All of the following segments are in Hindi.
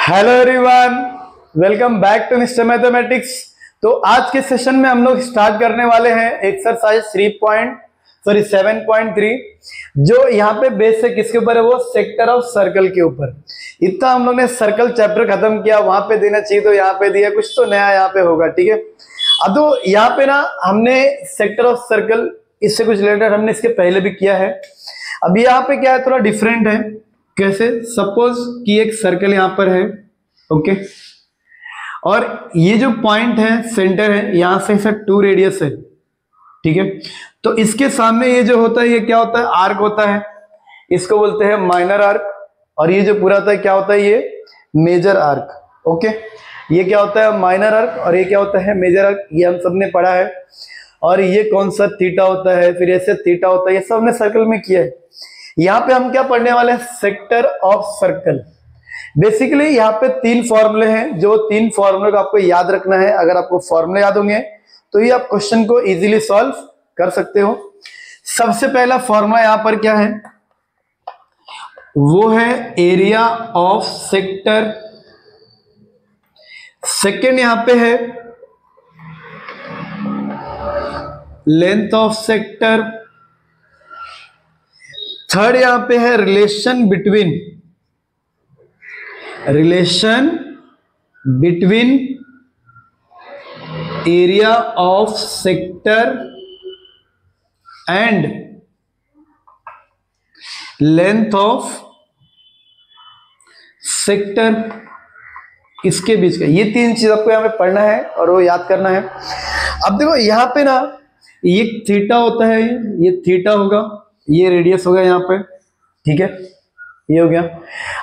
Hello everyone, welcome back to Mr Mathematics. तो आज के सेशन में हम लोग स्टार्ट करने वाले हैं एक्सरसाइज 7.3 जो यहाँ पे बेस है किसके ऊपर है, वो सेक्टर ऑफ सर्कल के ऊपर। इतना हम लोग ने सर्कल चैप्टर खत्म किया, वहां पे देना चाहिए तो यहाँ पे दिया, कुछ तो नया यहाँ पे होगा। ठीक है, अब तो यहाँ पे ना हमने सेक्टर ऑफ सर्कल इससे कुछ रिलेटेड हमने इसके पहले भी किया है। अभी यहाँ पे क्या है, थोड़ा डिफरेंट है। कैसे? सपोज कि एक सर्कल यहां पर है, ओके, और ये जो पॉइंट है सेंटर है, यहां से सर 2 रेडियस है। ठीक है, तो इसके सामने ये जो होता है, ये क्या होता है, आर्क होता है, इसको बोलते हैं माइनर आर्क। और ये जो पूरा होता है क्या होता है, ये मेजर आर्क। ओके, ये क्या होता है, माइनर आर्क, और ये क्या होता है, मेजर आर्क। ये हम सबने पढ़ा है। और ये कौन सा थीटा होता है, फिर ऐसे थीटा होता है, ये सब हमने सर्कल में किया है। यहाँ पे हम क्या पढ़ने वाले हैं, सेक्टर ऑफ सर्कल। बेसिकली यहाँ पे 3 फॉर्मूले हैं, जो 3 फॉर्मूले को आपको याद रखना है। अगर आपको फॉर्मूले याद होंगे तो ये आप क्वेश्चन को इजीली सॉल्व कर सकते हो। सबसे पहला फॉर्मूला यहाँ पर क्या है, वो है एरिया ऑफ सेक्टर। सेकेंड यहाँ पे है लेंथ ऑफ सेक्टर। थर्ड यहां पे है relation between area of sector and length of sector, इसके बीच का। ये 3 चीज आपको यहां पे पढ़ना है और वो याद करना है। अब देखो यहां पे ना, ये थीटा होता है, ये थीटा होगा, ये रेडियस हो गया यहाँ पे। ठीक है, ये हो गया।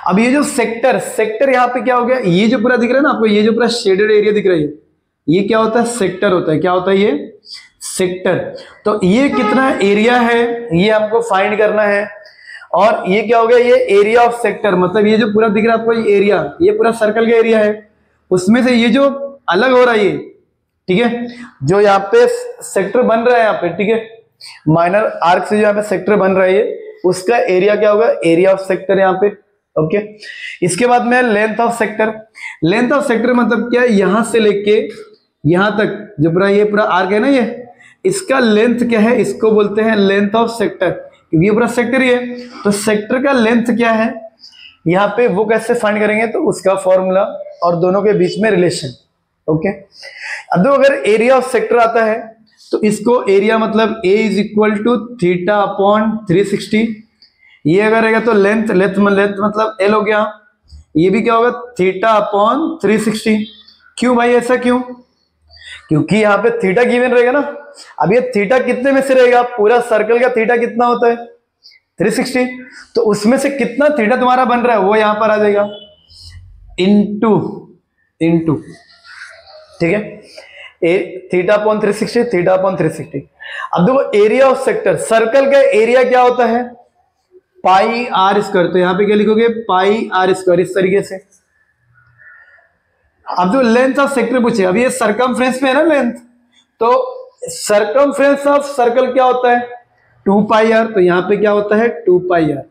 अब ये जो सेक्टर यहाँ पे क्या हो गया, ये जो पूरा दिख रहा है ना आपको, ये जो पूरा शेडेड एरिया दिख रहा है, ये क्या होता है, सेक्टर होता है। क्या होता है, ये सेक्टर। तो ये कितना एरिया है, ये हमको फाइंड करना है। और ये क्या हो गया, ये एरिया ऑफ सेक्टर, मतलब ये जो पूरा दिख रहा है आपको, ये एरिया, ये पूरा सर्कल का एरिया है, उसमें से ये जो अलग हो रहा है ये, ठीक है, जो यहाँ पे सेक्टर बन रहा है यहाँ पे, ठीक है, माइनर आर्क से जो यहाँ पे सेक्टर बन रहा है, उसका एरिया क्या होगा, एरिया ऑफ सेक्टर यहाँ पे। ओके, इसके बाद में length of sector. Length of sector मतलब क्या है, यहां से लेके यहां तक जो पूरा ये पूरा आर्क है ना, ये इसका लेंथ क्या है, इसको बोलते हैं लेंथ ऑफ सेक्टर, क्योंकि ये पूरा सेक्टर ही है। तो सेक्टर का लेंथ क्या है यहाँ पे, वो कैसे फाइंड करेंगे, तो उसका फॉर्मूला और दोनों के बीच में रिलेशन। ओके, अब तो अगर एरिया ऑफ सेक्टर आता है तो इसको एरिया मतलब A is equal to theta upon 360। ये अगर रहेगा तो लेंथ मतलब L हो गया। ये भी क्या होगा, थीटा अपॉन 360। क्यों भाई, ऐसा क्यों? क्योंकि यहाँ पे थीटा गिवन रहेगा ना। अब ये थीटा कितने में से रहेगा, पूरा सर्कल का थीटा कितना होता है, 360। तो उसमें से कितना थीटा तुम्हारा बन रहा है, वो यहां पर आ जाएगा, इंटू। ठीक है, थीटा अपॉन 360, थीटा अपॉन 360। अब देखो एरिया ऑफ सेक्टर, सर्कल का एरिया क्या होता है, पाई आर स्क्वायर। तो यहां पे क्या लिखोगे, पाई आर स्क्वायर, इस तरीके से। अब जो लेंथ ऑफ सेक्टर पूछे, अब ये सरकमफ्रेंस में है ना लेंथ, तो सरकमफ्रेंस ऑफ सर्कल क्या होता है, 2 पाई आर। तो यहां पे क्या होता है, 2 पाई आर।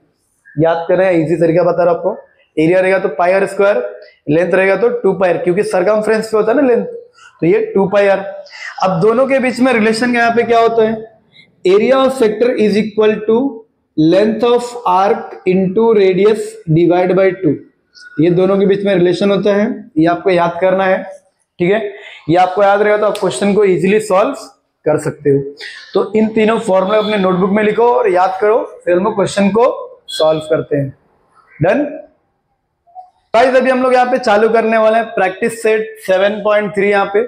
याद कर रहे हैं, इजी तरीका बता रहा हूं आपको। एरिया रहेगा तो पाई आर स्क्वायर, लेंथ रहेगा तो 2 पाई आर, क्योंकि सरकमफ्रेंस पे होता है ना लेंथ, तो ये 2 पाई आर। अब दोनों के बीच में रिलेशन यहाँ पे क्या होता है, area of sector is equal to length of arc into radius divide by 2। ये दोनों के बीच में रिलेशन होता है, ये आपको याद करना है। ठीक है, ये आपको याद रहेगा तो आप क्वेश्चन को इजीली सॉल्व कर सकते हो। तो इन तीनों फॉर्मूले अपने नोटबुक में लिखो और याद करो, फिर हम क्वेश्चन को सॉल्व करते हैं। डन गाइस, अभी हम लोग यहाँ पे चालू करने वाले हैं प्रैक्टिस सेट 7.3 यहाँ पे।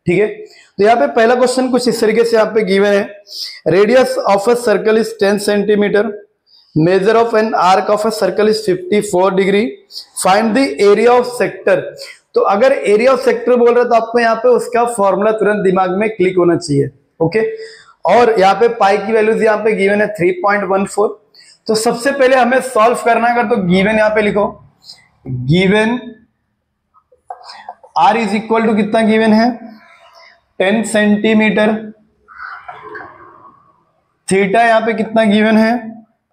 ठीक है, तो यहाँ पे पहला क्वेश्चन कुछ इस तरीके से यहाँ पे गिवन है, radius of a circle is 10 centimetre, major of an arc of a circle is 54 degree, find the area of sector. तो अगर एरिया ऑफ सेक्टर बोल रहे तो आपको यहाँ पे उसका फॉर्मूला तुरंत दिमाग में क्लिक होना चाहिए। ओके, और यहाँ पे पाई की वैल्यूज यहाँ पे गिवन है 3.14। तो सबसे पहले हमें सॉल्व करना है, तो गिवन यहाँ पे लिखो, given R is equal to कितना गिवन है, 10 सेंटीमीटर, थीटा यहां पे कितना गिवन है,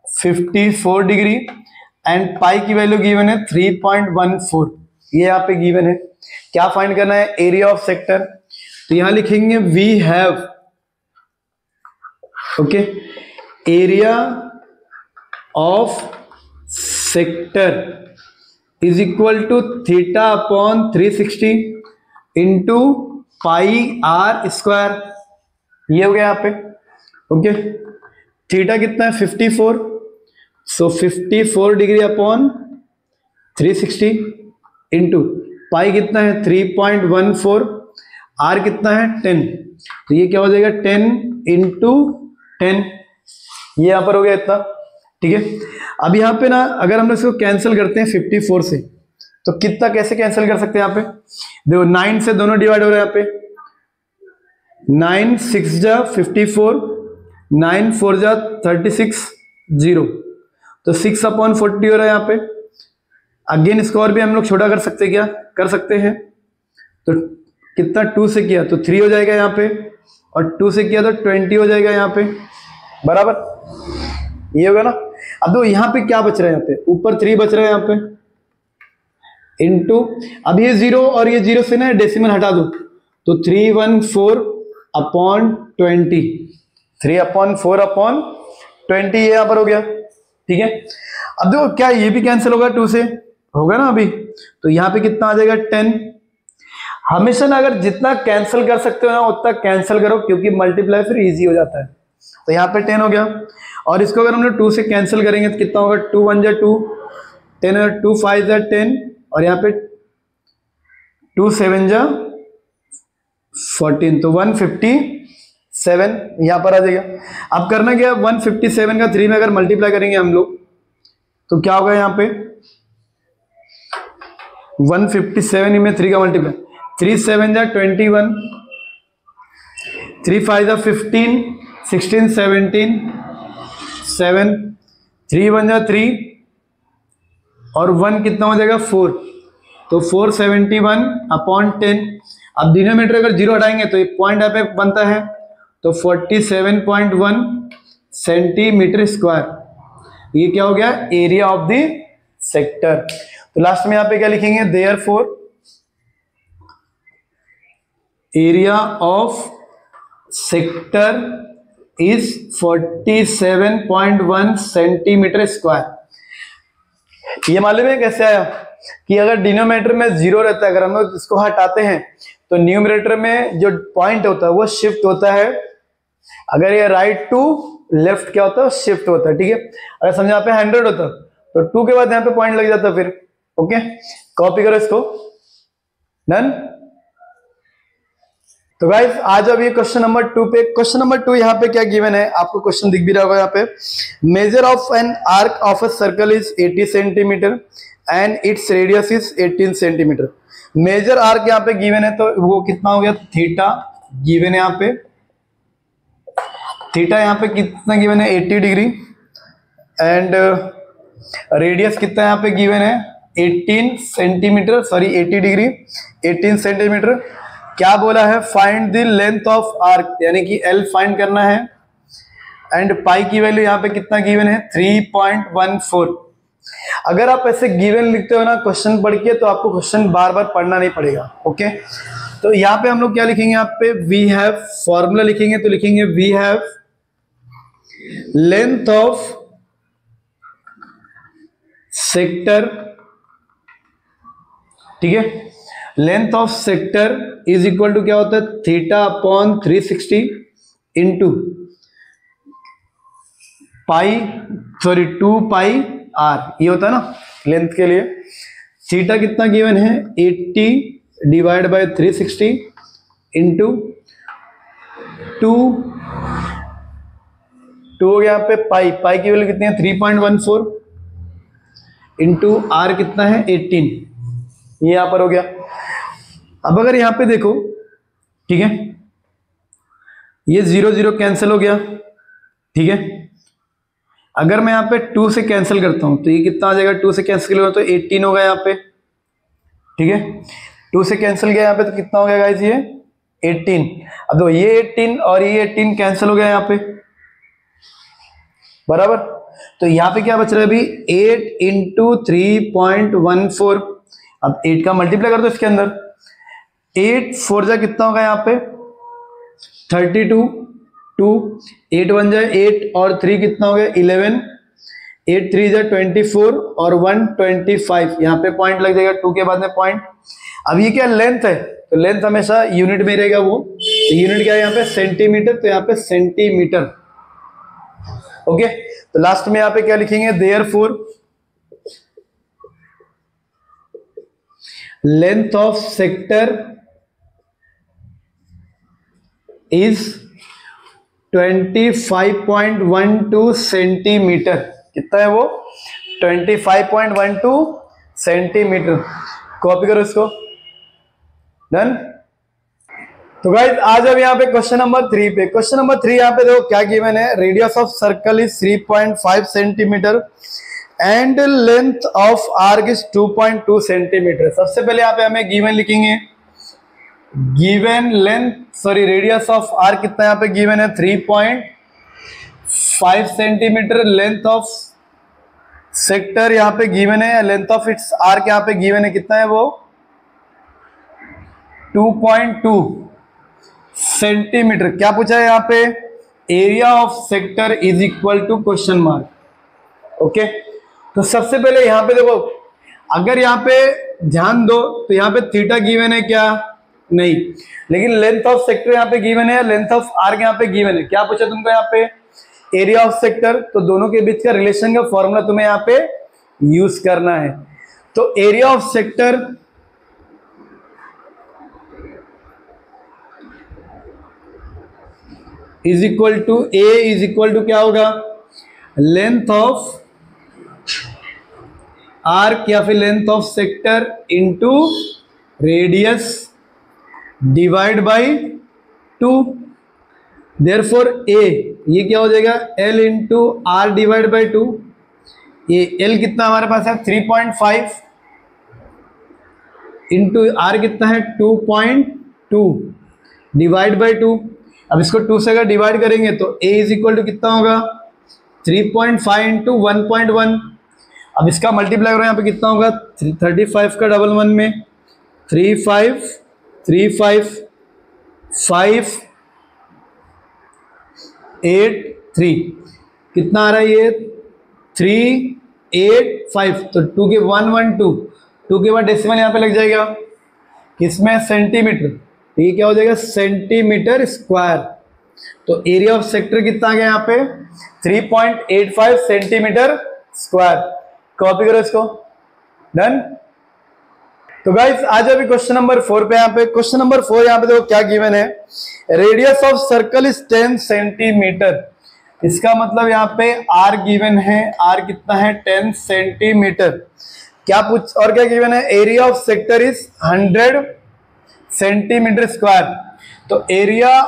54 डिग्री, एंड पाई की वैल्यू गिवन है 3.14। ये यहाँ पे गिवन है। क्या फाइंड करना है? Area of sector. तो यहां लिखेंगे we have, okay, area of sector is equal to theta upon 360 into pi R square. ये हो गया यहाँ पे, ओके। थीटा कितना है? 54, सो 54 डिग्री अपॉन 360 इंटू पाई कितना है? 3.14, आर कितना है? 10। तो ये क्या हो जाएगा? 10 इंटू 10, ये यहां पर हो गया इतना, ठीक है। अब यहाँ पे ना अगर हम इसको कैंसिल करते हैं 54 से, तो कितना कैसे कैंसिल कर सकते हैं? यहाँ पे देखो 9 से दोनों डिवाइड हो रहा है। यहाँ पे 9 6 जा 54, 9 4 जा 36, 0, तो 6 अपॉन 40 हो रहा है यहाँ पे। अगेन इसको और भी हम लोग छोटा कर सकते हैं, क्या कर सकते हैं? तो कितना 2 से किया तो 3 हो जाएगा यहाँ पे, और 2 से किया तो 20 हो जाएगा यहाँ पे, बराबर। ये होगा ना। अब तो यहाँ पे क्या बच रहा है? यहाँ पे ऊपर 3 बच रहा है यहाँ पे, इनटू अब ये 0 और ये 0 से ना डेसिमल हटा दो, तो 314 अपॉन 20, 3 अपॉन 4 अपॉन 20, ये यहाँ पर हो गया, ठीक है। अब देखो क्या ये भी कैंसिल होगा 2 से, होगा ना अभी, तो यहाँ पे कितना आ जाएगा? 10। हमेशा ना अगर जितना कैंसिल कर सकते हो ना उतना कैंसिल करो, क्योंकि मल्टीप्लाई फिर इजी हो जाता है। तो यहाँ पे 10 हो गया, और इसको अगर हम लोग 2 से कैंसिल करेंगे तो कितना होगा? 2 1 जा 2, 10 और 2 5 जा 10, और यहाँ पे 2 7 जा 14, तो 157 यहाँ पर आ जाएगा। अब करना क्या? 157 का 3 में अगर मल्टीप्लाई करेंगे हम लोग तो क्या होगा? यहाँ पे 157 में 3 का मल्टीप्लाई, 3 7 जा 21, 3 5 जा 15, 16 17 7, 3 1 जा 3, और 1 कितना हो जाएगा? 4, तो 471 अपॉन 10। अब डिनोमिनेटर अगर 0 हटाएंगे तो एक पॉइंट यहाँ पे बनता है, तो 47.1 सेंटीमीटर स्क्वायर। ये क्या हो गया? Area of the sector. तो लास्ट में यहाँ पे क्या लिखेंगे? Therefore area of sector is 47.1 centimetre square. ये मालूम है कैसे आया? कि अगर डिनोमिनेटर में 0 रहता है, अगर हम लोग इसको हटाते हैं तो न्यूमरेटर में जो पॉइंट होता है वो शिफ्ट होता है। अगर ये राइट टू लेफ्ट क्या होता है? शिफ्ट होता है, ठीक है। अगर समझो यहाँ पे 100 होता तो 2 के बाद यहाँ पे पॉइंट लग जाता फिर, ओके। कॉपी करो इसको, डन। तो गाइस आज अब ये क्वेश्चन नंबर 2 पे, क्वेश्चन नंबर 2 यहाँ पे क्या गिवन है? आपको क्वेश्चन दिख भी रहा होगा यहाँ पे। Major of an arc of a circle is 80 centimetre and its radius is 18 centimetre. Major arc यहाँ पे गिवन है, तो वो कितना हो गया? थीटा गिवन है यहाँ पे। थीटा यहाँ पे कितना गिवन है? 80 डिग्री। एंड रेडियस कितना यहाँ पे गिवन है? 18 सेंटीमीटर, सॉरी 80 डिग्री 18 सेंटीमीटर। क्या बोला है? Find the length of arc, यानी कि एल फाइंड करना है। एंड पाई की वैल्यू यहाँ पे कितना गिवन है? 3.14। अगर आप ऐसे गिवन लिखते हो ना क्वेश्चन पढ़ के, तो आपको क्वेश्चन बार बार पढ़ना नहीं पड़ेगा, ओके। तो यहाँ पे हम लोग क्या लिखेंगे? यहाँ पे वी हैव फॉर्मूला लिखेंगे, तो लिखेंगे we have length of sector, ठीक है। Length of sector is equal to क्या होता है? Theta upon 360 into pi, sorry 2 pi R, ये होता है ना लेंथ के लिए। थीटा कितना गिवन है? 80 डिवाइड बाय 360 इंटू 2 हो गया यहाँ पे पाई, पाई की वैल्यू कितनी है? 3.14 इंटू आर कितना है? 18, ये यहां पर हो गया। अब अगर यहां पे देखो, ठीक है, ये 0 0 कैंसिल हो गया, ठीक है। अगर मैं यहाँ पे 2 से कैंसिल करता हूं तो ये कितना आ जाएगा? 2 से कैंसिल होगा तो 18 होगा यहाँ पे, ठीक है। 2 से कैंसिल गया यहाँ पे तो कितना हो गया गाइस? ये 18। अब देखो ये 18 और ये 18 कैंसिल हो गया यहाँ पे, बराबर। तो यहाँ पे क्या बच रहा है अभी? 8 इंटू 3.14। अब 8 का मल्टीप्लाई कर दो इसके अंदर, 8 4 जा कितना होगा यहाँ पे 32, 2 8 1 जा 8 और 3 कितना हो गया 11, 8 3 जा 24 और 1 25, यहाँ पे पॉइंट लग जाएगा 2 के बाद में पॉइंट। अब ये क्या लेंथ है, तो लेंथ हमेशा यूनिट में रहेगा, वो तो यूनिट क्या है यहाँ पे सेंटीमीटर, तो यहाँ पे सेंटीमीटर। ओके, तो लास्ट में यहाँ पे क्या लिखेंगे, therefore length of sector is 25.12 centimetre. कितना है वो 25.12 सेंटीमीटर। कॉपी करो इसको, डन। तो गाइस आज अब यहाँ पे क्वेश्चन नंबर 3 पे, क्वेश्चन नंबर 3 यहाँ पे देखो क्या गिवन है, radius of circle is 3.5 centimetre and length of arc is 2.2 centimetre. सबसे पहले यहाँ पे हमें गिवन लिखेंगे, given length sorry radius of arc कितना यहाँ पे गिवन है 3.5 सेंटीमीटर, लेंथ ऑफ सेक्टर यहाँ पे गिवन है, लेंथ ऑफ इट्स आर्क यहाँ पे गिवन है कितना है वो 2.2 सेंटीमीटर। क्या पूछा है यहाँ पे, area of sector is equal to question mark. Okay, तो सबसे पहले यहाँ पे देखो, अगर यहाँ पे ध्यान दो तो यहाँ पे थीटा गिवन है क्या, नहीं, लेकिन लेंथ ऑफ सेक्टर यहाँ पे गिवन है, लेंथ ऑफ आर्क यहाँ पे गिवन है। क्या पूछा तुमको यहाँ पे, एरिया ऑफ सेक्टर, तो दोनों के बीच का रिलेशन का फॉर्मूला तुम्हें यहाँ पे यूज करना है। तो area of sector is equal to A is equal to क्या होगा, लेंथ ऑफ आर्क या फिर length of sector into radius divide by 2। Therefore A ये क्या हो जाएगा, L into R divide by 2। ये एल कितना हमारे पास है 3.5 इंटू आर कितना है 2.2 डिवाइड बाई 2। अब इसको 2 से अगर डिवाइड करेंगे तो a इज इक्वल टू कितना होगा 3.5 इंटू 1.1। अब इसका मल्टीप्लाई करो यहाँ पे कितना होगा 35 का डबल 1 में 3 5 3 5 5 8 3 कितना आ रहा है ये 3 8 5, तो 2 के 1 1 2 2 के बाद डेसिमल यहाँ पे लग जाएगा किसमें सेंटीमीटर, तो ये क्या हो जाएगा सेंटीमीटर स्क्वायर। तो एरिया ऑफ सेक्टर कितना आ गया यहाँ पे 3.85 सेंटीमीटर स्क्वायर। कॉपी करो इसको, डन। तो गाइस आज अभी क्वेश्चन नंबर 4 पे, यहाँ पे क्वेश्चन नंबर 4 यहाँ पे देखो क्या गिवन है, radius of circle is 10 centimetre. इसका मतलब यहाँ पे आर गिवन है, आर कितना है 10 सेंटीमीटर। क्या पूछ और क्या गिवन है, area of sector is 100 centimetre square. तो एरिया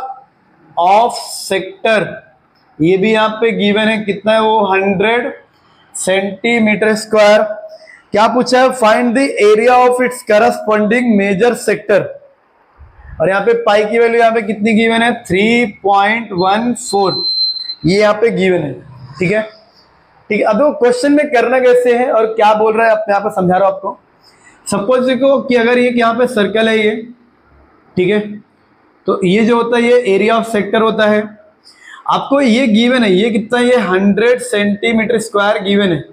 ऑफ सेक्टर ये भी यहाँ पे गिवन है कितना है वो 100 सेंटीमीटर स्क्वायर। क्या पूछा है, find the area of its corresponding major sector, और यहाँ पे पाई की वैल्यू यहाँ पे कितनी गिवन है 3.14, ये यहाँ पे गिवन है। ठीक है, ठीक है। अब तो क्वेश्चन में करना कैसे है और क्या बोल रहा है अपने यहाँ पे समझा रहा हूं आपको। सपोज देखो कि अगर ये यहाँ पे सर्कल है ये, ठीक है, तो ये जो होता है ये एरिया ऑफ सेक्टर होता है। आपको ये गिवन है, ये कितना, ये 100 सेंटीमीटर स्क्वायर गिवन है।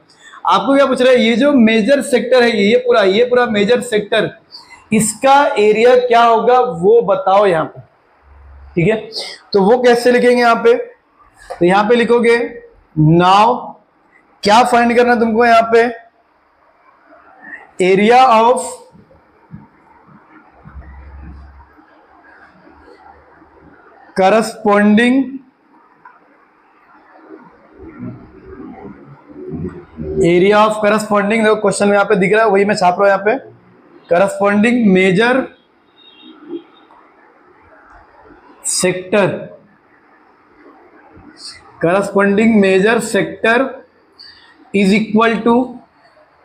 आपको क्या पूछ रहा है, ये जो मेजर सेक्टर है ये पूरा मेजर सेक्टर, इसका एरिया क्या होगा वो बताओ यहाँ पे। ठीक है, तो वो कैसे लिखेंगे यहाँ पे, तो यहाँ पे लिखोगे नाउ क्या फाइंड करना तुमको यहाँ पे, area of corresponding area of corresponding, देखो क्वेश्चन में यहाँ पे दिख रहा है वही मैं छाप रहा हूं यहाँ पे, corresponding major sector, corresponding major sector is equal to,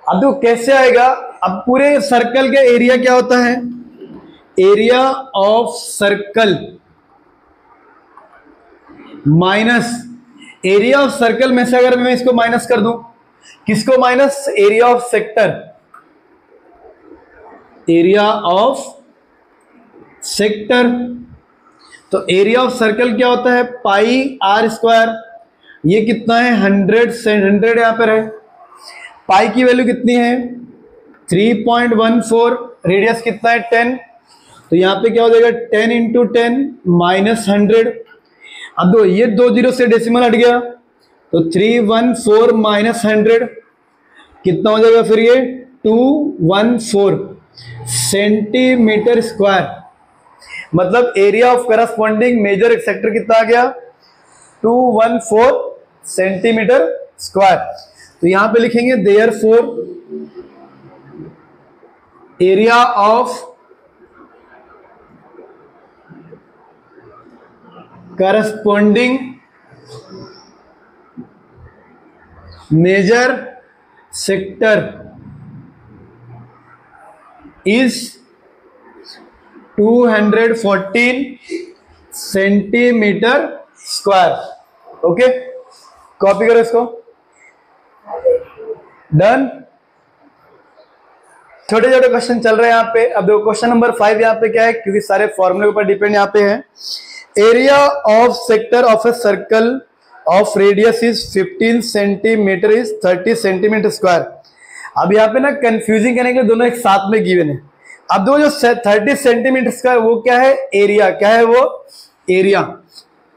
अब देखो कैसे आएगा, अब पूरे सर्कल का एरिया क्या होता है, area of circle minus area of circle में से अगर मैं इसको माइनस कर दूं, किसको minus, area of sector, area of sector. तो एरिया ऑफ सर्कल क्या होता है, पाई आर स्क्वायर। ये कितना है 100 से 100 यहां पर है। पाई की वैल्यू कितनी है 3.14, रेडियस कितना है 10, तो यहां पे क्या हो जाएगा 10 इंटू 10 माइनस 100। अब दो ये 2 जीरो से डेसिमल हट गया तो 314 माइनस 100 कितना हो जाएगा फिर ये 214 सेंटीमीटर स्क्वायर। मतलब area of corresponding major sector कितना आ गया 214 सेंटीमीटर स्क्वायर। तो यहां पे लिखेंगे therefore area of corresponding major sector is 214 centimetre square. Okay, copy करो इसको। डन। छोटे छोटे क्वेश्चन चल रहे हैं यहाँ पे। अब देखो क्वेश्चन नंबर 5 यहाँ पे क्या है, क्योंकि सारे फॉर्मूले के ऊपर डिपेंड यहाँ पे है। Area of sector of a circle of radius is 15 centimetre is 30 centimetre square. अब यहाँ पे ना कंफ्यूजिंग करने के लिए दोनों एक साथ में गिवन है। अब दो जो 30 सेंटीमीटर स्क्वायर वो क्या है एरिया, क्या है वो एरिया,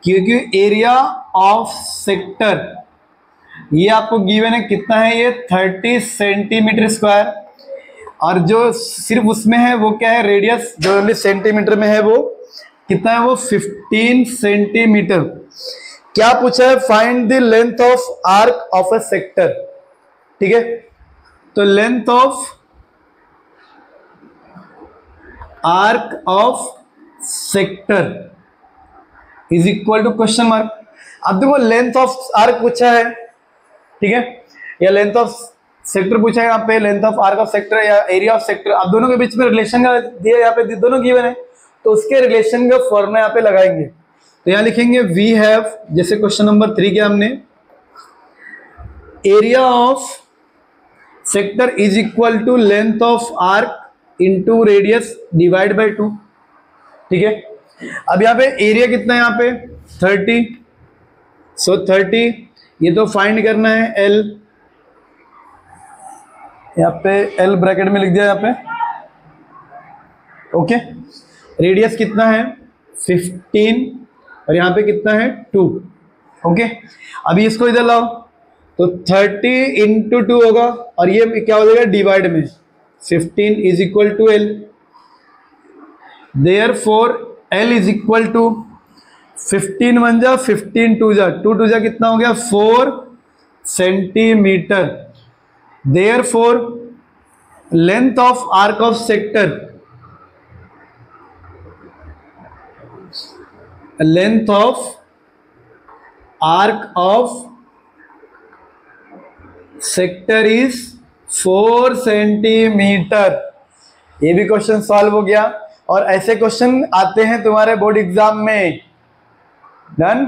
क्योंकि एरिया ऑफ सेक्टर ये आपको गिवन है कितना है ये 30 सेंटीमीटर स्क्वायर, और जो सिर्फ उसमें है वो क्या है रेडियस जो ओनली सेंटीमीटर में है वो कितना है वो 15 सेंटीमीटर। क्या पूछा है find the length of arc of a sector. ठीक है, तो length of arc of sector is equal to question mark. अब देखो लेंथ ऑफ आर्क पूछा है, ठीक है, या लेंथ ऑफ सेक्टर पूछा है यहाँ पे, length of arc of sector या एरिया ऑफ सेक्टर। अब दोनों के बीच में रिलेशन का दिया यहाँ पे, दोनों गिवन है तो उसके रिलेशन का फॉर्मूला यहाँ पे लगाएंगे। तो यहाँ लिखेंगे वी हैव, जैसे क्वेश्चन नंबर 3 किया हमने, area of sector is equal to length of arc into radius divide by 2। ठीक है, अब यहाँ पे एरिया कितना है यहाँ पे 30, सो 30 ये तो फाइंड करना है एल, यहाँ पे एल ब्रैकेट में लिख दिया यहाँ पे। ओके, रेडियस कितना है 15 और यहाँ पे कितना है 2। ओके, अभी इसको इधर लाओ तो 30 इंटू 2 होगा और ये क्या हो जाएगा डिवाइड में 15 is equal to L. Therefore L is equal to 15 1 जा 15 2 जा 2 2 जा कितना हो गया 4 centimetre. Therefore length of arc of sector, length of arc of sector is 4 centimetre. ये भी क्वेश्चन सॉल्व हो गया और ऐसे क्वेश्चन आते हैं तुम्हारे बोर्ड एग्जाम में। डन।